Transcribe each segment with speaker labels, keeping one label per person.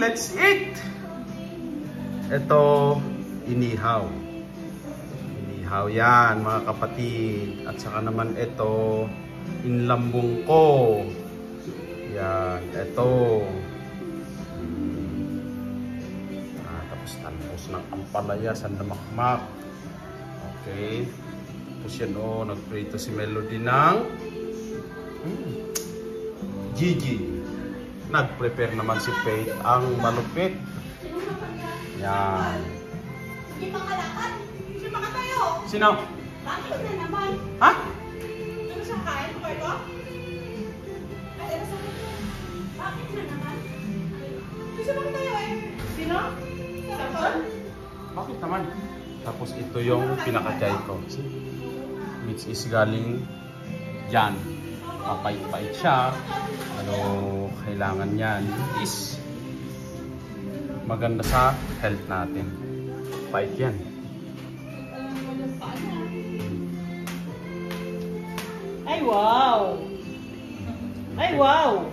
Speaker 1: let's eat! Ito, inihaw. Inihaw yan, mga kapatid. At saka naman ito, inlambong ko. Yan, ito. Tapos talbos ng ampalaya sa damakmak. Okay. Tapos yan nagprito si Melody ng Gigi. Nag-prepare naman si Faith ang malupit. Yan.
Speaker 2: Hindi makalakad. Hindi makatayo.
Speaker 1: Sino?
Speaker 2: Bakit na naman?
Speaker 1: Ha?
Speaker 2: Ano siya kain mo kayo? Ay, ano sabi ko? Bakit na naman? Hindi siya makatayo eh. Sino? Samson?
Speaker 1: Bakit naman? Tapos ito yung pinaka-jay ko. Which is galing dyan. Mapait-pait siya. Ano kailangan yan is maganda sa health natin. Pait yan.
Speaker 3: Ay, wow! Ay, wow!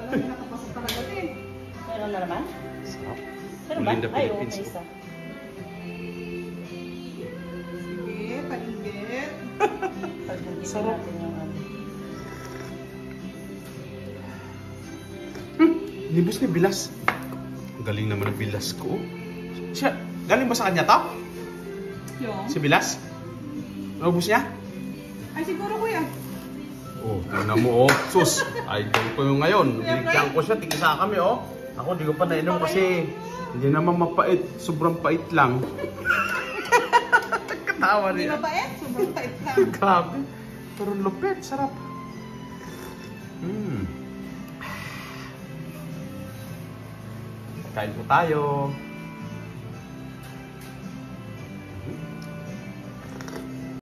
Speaker 2: Alam mo, nakapasok talaga din.
Speaker 3: Meron na naman?
Speaker 1: Sarap.
Speaker 3: Meron ba?
Speaker 1: Only in the
Speaker 3: Ay, oo,
Speaker 1: Philippines.
Speaker 3: may isa.
Speaker 2: Sige, paligid.
Speaker 3: Pagdating
Speaker 1: Sarap.
Speaker 3: natin yung ano.
Speaker 1: Nibus ni Bilas. Ang galing naman ng Bilas ko. Siya, galing ba sa kanya to?
Speaker 2: Yung?
Speaker 1: Si Bilas? Naubos niya?
Speaker 2: Ay, siguro kuya.
Speaker 1: Oh, tingnan mo Sus, idol ko yung ngayon. Binigyan ko siya, tigisa kami Ako di ko pa nainom kasi hindi naman mapait. Sobrang pait lang. Katawa
Speaker 2: Hindi
Speaker 1: niya.
Speaker 2: mabait. Sobrang pait lang.
Speaker 1: Grabe. Pero lupit, sarap. Kain po tayo.